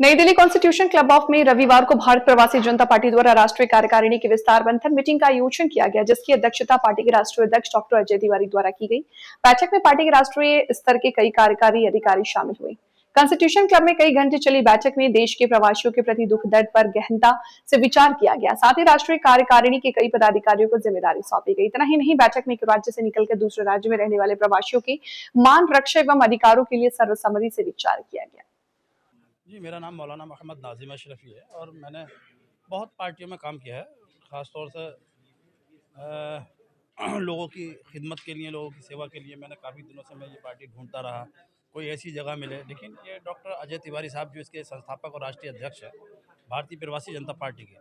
नई Delhi constitution club of में रविवार को भारत प्रवासी जनता पार्टी द्वारा राष्ट्रीय कार्यकारिणी की विस्तार मंथन मीटिंग का आयोजन किया गया, जिसकी अध्यक्षता पार्टी के राष्ट्रीय अध्यक्ष डॉक्टर अजय तिवारी द्वारा की गई। बैठक में पार्टी के राष्ट्रीय स्तर के कई कार्यकारी अधिकारी शामिल हुए। कॉन्स्टिट्यूशन क्लब में कई घंटे चली बैठक में देश के प्रवासियों के प्रति दुख दर्द पर गहनता से विचार किया गया। साथ ही राष्ट्रीय कार्यकारिणी के कई पदाधिकारियों को जिम्मेदारी सौंपी गई। इतना ही नहीं, बैठक में एक राज्य से निकलकर दूसरे राज्य में रहने वाले प्रवासियों के मान, रक्षा एवं अधिकारों के लिए सर्वसम्मति से विचार किया गया। जी, मेरा नाम मौलाना मोहम्मद नाजिम अशरफी है और मैंने बहुत पार्टियों में काम किया है। ख़ास तौर से लोगों की खिदमत के लिए, लोगों की सेवा के लिए मैंने काफ़ी दिनों से मैं ये पार्टी ढूंढता रहा, कोई ऐसी जगह मिले। लेकिन ये डॉक्टर अजय तिवारी साहब, जो इसके संस्थापक और राष्ट्रीय अध्यक्ष हैं भारतीय प्रवासी जनता पार्टी के,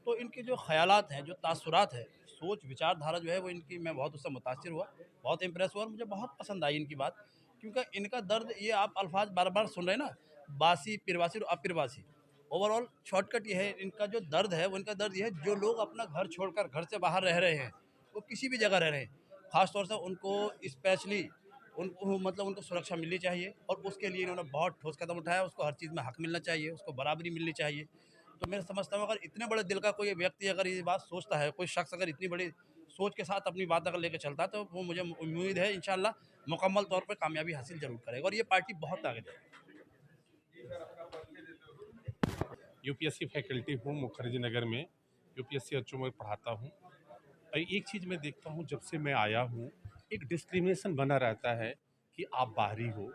तो इनके जो ख़यालात हैं, जो तासुरात है, सोच विचारधारा जो है वो इनकी, मैं बहुत उससे मुतासिर हुआ, बहुत इम्प्रेस हुआ और मुझे बहुत पसंद आई इनकी बात। क्योंकि इनका दर्द, ये आप अल्फाज बार बार सुन रहे हैं ना, बासी, पिरवासी और अपिरवासी। ओवरऑल शॉर्टकट ये है, इनका जो दर्द है वो इनका दर्द ये है, जो लोग अपना घर छोड़कर घर से बाहर रह रहे हैं, वो किसी भी जगह रह रहे हैं, ख़ास तौर से उनको स्पेशली उनको मतलब उनको सुरक्षा मिलनी चाहिए और उसके लिए इन्होंने बहुत ठोस कदम उठाया। उसको हर चीज़ में हक मिलना चाहिए, उसको बराबरी मिलनी चाहिए। तो मैं समझता हूँ, अगर इतने बड़े दिल का कोई व्यक्ति अगर ये बात सोचता है, कोई शख्स अगर इतनी बड़ी सोच के साथ अपनी बात अगर लेकर चलता है, तो वो, मुझे उम्मीद है, इंशाल्लाह मुकम्मल तौर पर कामयाबी हासिल जरूर करेगा और ये पार्टी बहुत आगे जाएगी। यूपीएससी फैकल्टी हूँ मुखर्जी नगर में, यूपीएससी बच्चों में पढ़ाता हूँ। एक चीज़ मैं देखता हूँ, जब से मैं आया हूँ एक डिस्क्रिमिनेशन बना रहता है कि आप बाहरी हो,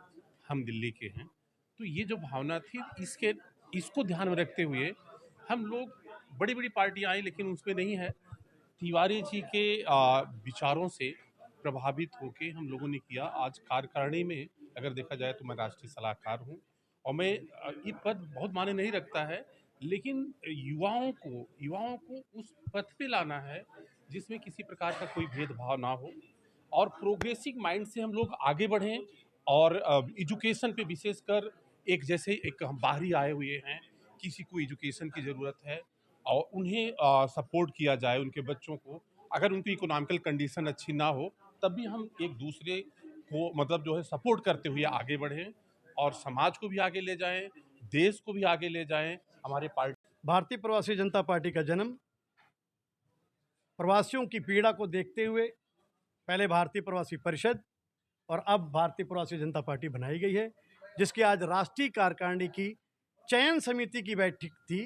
हम दिल्ली के हैं। तो ये जो भावना थी, इसको ध्यान में रखते हुए हम लोग, बड़ी बड़ी पार्टियाँ आई लेकिन उसमें नहीं है, तिवारी जी के विचारों से प्रभावित होके हम लोगों ने किया। आज कार्यकारिणी में अगर देखा जाए तो मैं राष्ट्रीय सलाहकार हूँ और मैं ये पद बहुत मायने नहीं रखता है, लेकिन युवाओं को उस पथ पे लाना है जिसमें किसी प्रकार का कोई भेदभाव ना हो और प्रोग्रेसिव माइंड से हम लोग आगे बढ़ें। और एजुकेशन पे विशेषकर, एक जैसे एक हम बाहरी आए हुए हैं, किसी को एजुकेशन की ज़रूरत है और उन्हें सपोर्ट किया जाए, उनके बच्चों को। अगर उनकी इकोनॉमिकल कंडीशन अच्छी ना हो तब भी हम एक दूसरे को मतलब जो है सपोर्ट करते हुए आगे बढ़ें और समाज को भी आगे ले जाएं, देश को भी आगे ले जाएं। हमारे पार्टी भारतीय प्रवासी जनता पार्टी का जन्म प्रवासियों की पीड़ा को देखते हुए पहले भारतीय प्रवासी परिषद और अब भारतीय प्रवासी जनता पार्टी बनाई गई है, जिसकी आज राष्ट्रीय कार्यकारिणी की चयन समिति की बैठक थी।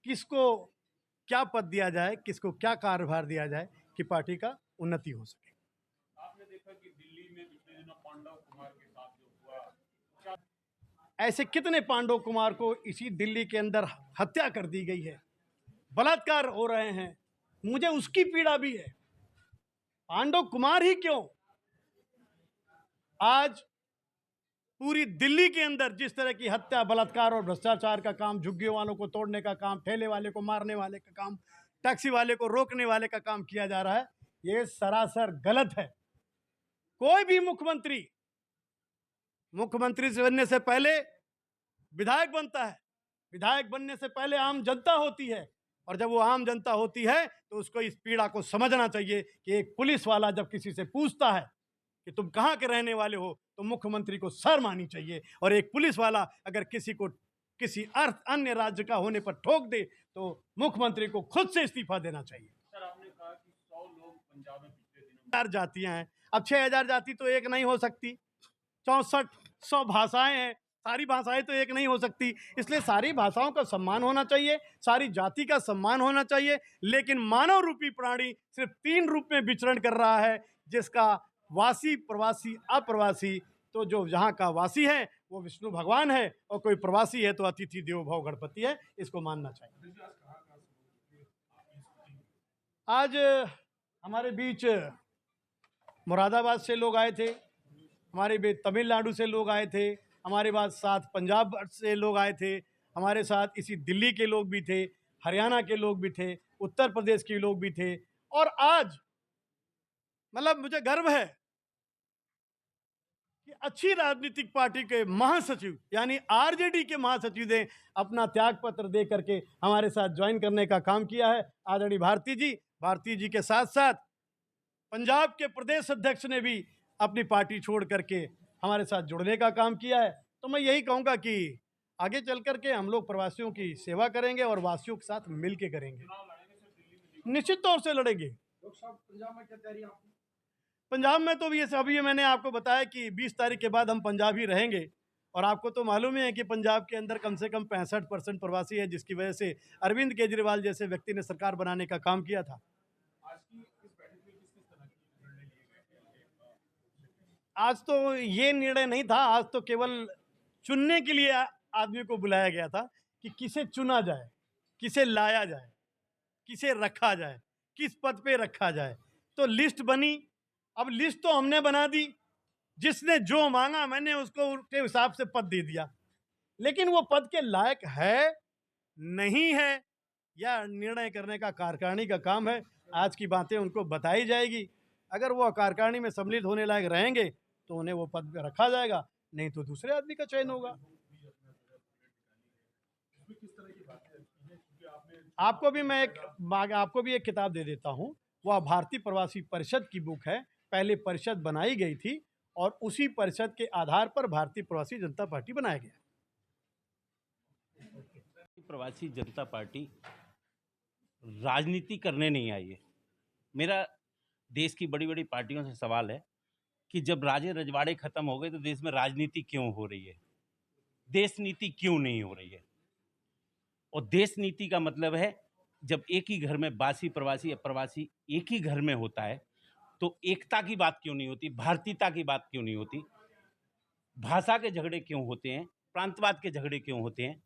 किसको क्या पद दिया जाए, किसको क्या कार्यभार दिया जाए कि पार्टी का उन्नति हो सके। आपने देखा कि दिल्ली में पिछले दिनों पांडव कुमार के साथ जो हुआ, ऐसे कितने पांडव कुमार को इसी दिल्ली के अंदर हत्या कर दी गई है, बलात्कार हो रहे हैं, मुझे उसकी पीड़ा भी है। पांडव कुमार ही क्यों, आज पूरी दिल्ली के अंदर जिस तरह की हत्या, बलात्कार और भ्रष्टाचार का काम, झुग्गियों वालों को तोड़ने का काम, ठेले वाले को मारने वाले का काम, टैक्सी वाले को रोकने वाले का काम किया जा रहा है, ये सरासर गलत है। कोई भी मुख्यमंत्री से बनने से पहले विधायक बनता है, विधायक बनने से पहले आम जनता होती है, और जब वो आम जनता होती है तो उसको इस पीड़ा को समझना चाहिए कि एक पुलिस वाला जब किसी से पूछता है कि तुम कहाँ के रहने वाले हो, तो मुख्यमंत्री को शर्म आनी चाहिए। और एक पुलिस वाला अगर किसी को किसी अन्य राज्य का होने पर ठोक दे तो मुख्यमंत्री को खुद से इस्तीफा देना चाहिए। सर आपने कहा कि 100 लोग पंजाब में पिछले दिनों 6000 जातियां हैं, अब 6000 जाति तो एक नहीं हो सकती, 6400 भाषाएं हैं, सारी भाषाएं तो एक नहीं हो सकती। इसलिए सारी भाषाओं का सम्मान होना चाहिए, सारी जाति का सम्मान होना चाहिए। लेकिन मानव रूपी प्राणी सिर्फ 3 रूप में विचरण कर रहा है, जिसका वासी, प्रवासी, अप्रवासी। तो जो जहाँ का वासी है वो विष्णु भगवान है और कोई प्रवासी है तो अतिथि देवो भव गणपति है, इसको मानना चाहिए। आज हमारे बीच मुरादाबाद से लोग आए थे, हमारे बीच तमिलनाडु से लोग आए थे, हमारे साथ पंजाब से लोग आए थे, हमारे साथ इसी दिल्ली के लोग भी थे, हरियाणा के लोग भी थे, उत्तर प्रदेश के लोग भी थे। और आज मतलब मुझे गर्व है कि अच्छी राजनीतिक पार्टी के महासचिव यानी आरजेडी के महासचिव ने अपना त्याग पत्र दे करके हमारे साथ ज्वाइन करने का काम किया है। आदरणीय भारती जी के साथ साथ पंजाब के प्रदेश अध्यक्ष ने भी अपनी पार्टी छोड़ करके हमारे साथ जुड़ने का काम किया है। तो मैं यही कहूँगा कि आगे चल कर के हम लोग प्रवासियों की सेवा करेंगे और वासियों के साथ मिल के करेंगे। निश्चित तौर से लड़ेंगे। पंजाब में तो ये अभी मैंने आपको बताया कि 20 तारीख के बाद हम पंजाब ही रहेंगे, और आपको तो मालूम ही है कि पंजाब के अंदर कम से कम 65% प्रवासी है, जिसकी वजह से अरविंद केजरीवाल जैसे व्यक्ति ने सरकार बनाने का काम किया था। आज तो ये निर्णय नहीं था, आज तो केवल चुनने के लिए आदमी को बुलाया गया था कि किसे चुना जाए, किसे लाया जाए, किसे रखा जाए, किस पद पे रखा जाए। तो लिस्ट बनी। अब लिस्ट तो हमने बना दी, जिसने जो मांगा मैंने उसको उसके हिसाब से पद दे दिया, लेकिन वो पद के लायक है नहीं है या निर्णय करने का कार्यकारिणी का काम है। आज की बातें उनको बताई जाएगी। अगर वो कार्यकारिणी में सम्मिलित होने लायक रहेंगे तो उन्हें वो पद पे रखा जाएगा, नहीं तो दूसरे आदमी का चयन होगा। आपको भी एक किताब दे देता हूँ। वह भारतीय प्रवासी परिषद की बुक है। पहले परिषद बनाई गई थी और उसी परिषद के आधार पर भारतीय प्रवासी जनता पार्टी बनाया गया। प्रवासी जनता पार्टी राजनीति करने नहीं आई है। मेरा देश की बड़ी बड़ी पार्टियों से सवाल है कि जब राजे रजवाड़े खत्म हो गए तो देश में राजनीति क्यों हो रही है, देश नीति क्यों नहीं हो रही है। और देश नीति का मतलब है जब एक ही घर में बासी प्रवासी अप्रवासी एक ही घर में होता है तो एकता की बात क्यों नहीं होती, भारतीयता की बात क्यों नहीं होती, भाषा के झगड़े क्यों होते हैं, प्रांतवाद के झगड़े क्यों होते हैं।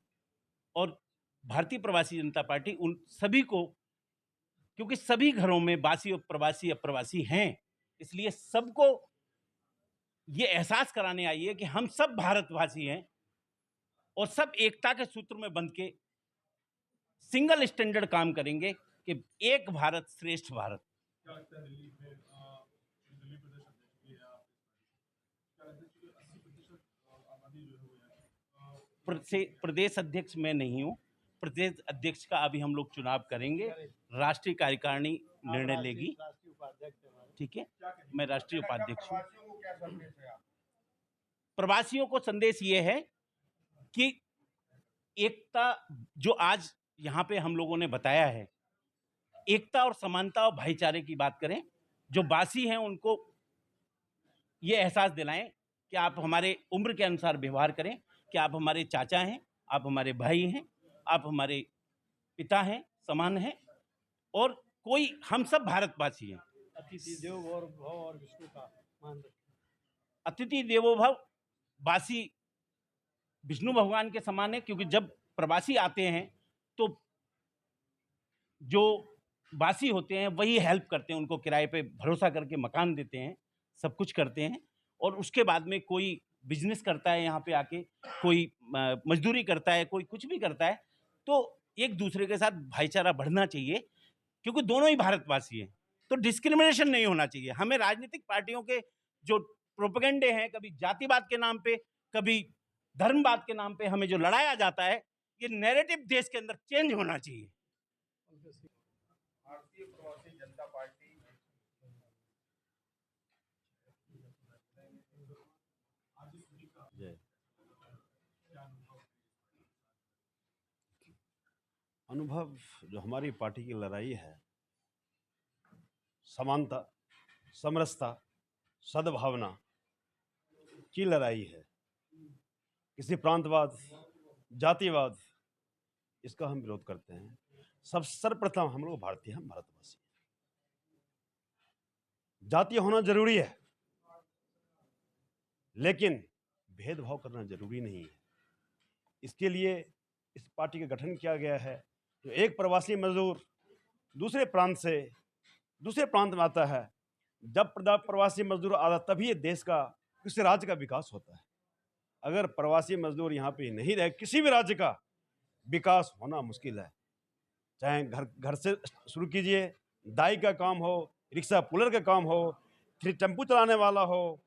और भारतीय प्रवासी जनता पार्टी उन सभी को, क्योंकि सभी घरों में बासी और प्रवासी अप्रवासी हैं, इसलिए सबको ये एहसास कराने आई है कि हम सब भारतवासी हैं और सब एकता के सूत्र में बंध के सिंगल स्टैंडर्ड काम करेंगे कि एक भारत श्रेष्ठ भारत। प्रदेश अध्यक्ष मैं नहीं हूँ। प्रदेश अध्यक्ष का अभी हम लोग चुनाव करेंगे, राष्ट्रीय कार्यकारिणी निर्णय लेगी। ठीक है, मैं राष्ट्रीय उपाध्यक्ष हूँ। प्रवासियों को संदेश ये है कि एकता जो आज यहाँ पे हम लोगों ने बताया है, एकता और समानता और भाईचारे की बात करें। जो बासी हैं उनको ये एहसास दिलाएं कि आप हमारे उम्र के अनुसार व्यवहार करें, कि आप हमारे चाचा हैं, आप हमारे भाई हैं, आप हमारे पिता हैं, समान हैं और कोई हम सब भारतवासी हैं। अतिथि देवो भव और विष्णु का मान रखें। अतिथि देवो भव बासी विष्णु भगवान के समान है, क्योंकि जब प्रवासी आते हैं तो जो बासी होते हैं वही हेल्प करते हैं, उनको किराए पे भरोसा करके मकान देते हैं, सब कुछ करते हैं। और उसके बाद में कोई बिजनेस करता है यहाँ पे आके, कोई मजदूरी करता है, कोई कुछ भी करता है, तो एक दूसरे के साथ भाईचारा बढ़ना चाहिए, क्योंकि दोनों ही भारतवासी हैं। तो डिस्क्रिमिनेशन नहीं होना चाहिए। हमें राजनीतिक पार्टियों के जो प्रोपेगेंडे हैं, कभी जातिवाद के नाम पे, कभी धर्मवाद के नाम पे हमें जो लड़ाया जाता है, ये नैरेटिव देश के अंदर चेंज होना चाहिए। भारतीय प्रवासी जनता पार्टी अनुभव जो हमारी पार्टी की लड़ाई है, समानता, समरसता, सद्भावना की लड़ाई है। किसी प्रांतवाद, जातिवाद, इसका हम विरोध करते हैं। सब सर्वप्रथम हम लोग भारतीय हैं, भारतवासी। जातीय होना जरूरी है, लेकिन भेदभाव करना जरूरी नहीं है। इसके लिए इस पार्टी का गठन किया गया है। तो एक प्रवासी मजदूर दूसरे प्रांत में आता है, जब प्रवासी मजदूर आता तभी ये देश का, किसी राज्य का विकास होता है। अगर प्रवासी मजदूर यहाँ पे नहीं रहे, किसी भी राज्य का विकास होना मुश्किल है। चाहे घर से शुरू कीजिए, दाई का काम हो, रिक्शा पुलर का काम हो, फिर टेम्पू चलाने वाला हो,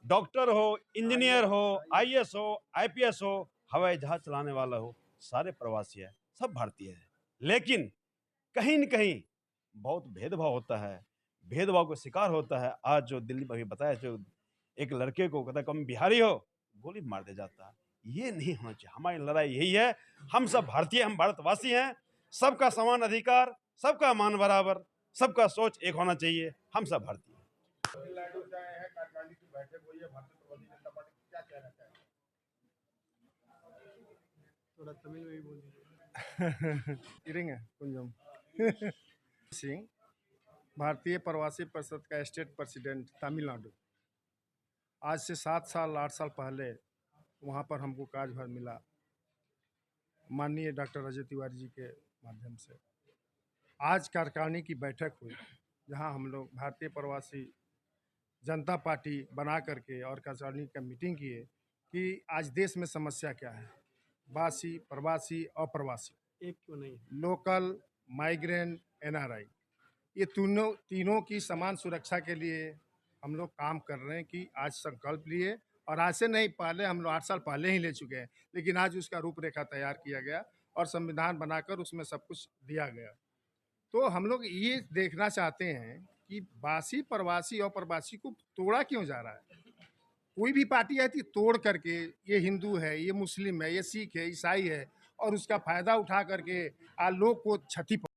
डॉक्टर हो, इंजीनियर हो, IAS हो, IPS हो, हवाई जहाज चलाने वाला हो, सारे प्रवासी है, सब भारतीय है। लेकिन कहीं न कहीं बहुत भेदभाव होता है, भेदभाव का शिकार होता है। आज जो दिल्ली में अभी बताया, जो एक लड़के को कहता कम बिहारी हो, गोली मार दे जाता है। ये नहीं होना चाहिए। हमारी लड़ाई यही है, हम सब भारतीय, हम भारतवासी हैं, सबका समान अधिकार, सबका मान बराबर, सबका सोच एक होना चाहिए, हम सब भारतीय हैं। थोड़ा तमिल में भी बोलिए। इरेंगे कुंजम सिंह, भारतीय प्रवासी परिषद का स्टेट प्रेसिडेंट तमिलनाडु। आज से 7 साल 8 साल पहले वहाँ पर हमको कार्यभार मिला माननीय डॉक्टर अजय तिवारी जी के माध्यम से। आज कार्यकारिणी की बैठक हुई जहाँ हम लोग भारतीय प्रवासी जनता पार्टी बना करके और कार्यकारिणी का मीटिंग किए कि आज देश में समस्या क्या है, वासी, प्रवासी, अप्रवासी, एक क्यों नहीं, लोकल, माइग्रेंट, एनआरआई, ये तीनों की समान सुरक्षा के लिए हम लोग काम कर रहे हैं कि आज संकल्प लिए, और आज से नहीं, पहले हम लोग 8 साल पहले ही ले चुके हैं, लेकिन आज उसका रूपरेखा तैयार किया गया और संविधान बनाकर उसमें सब कुछ दिया गया। तो हम लोग ये देखना चाहते हैं कि वासी, प्रवासी और प्रवासी को तोड़ा क्यों जा रहा है। कोई भी पार्टी आती तोड़ करके, ये हिंदू है, ये मुस्लिम है, ये सिख है, ईसाई है, और उसका फायदा उठा करके लोग को क्षति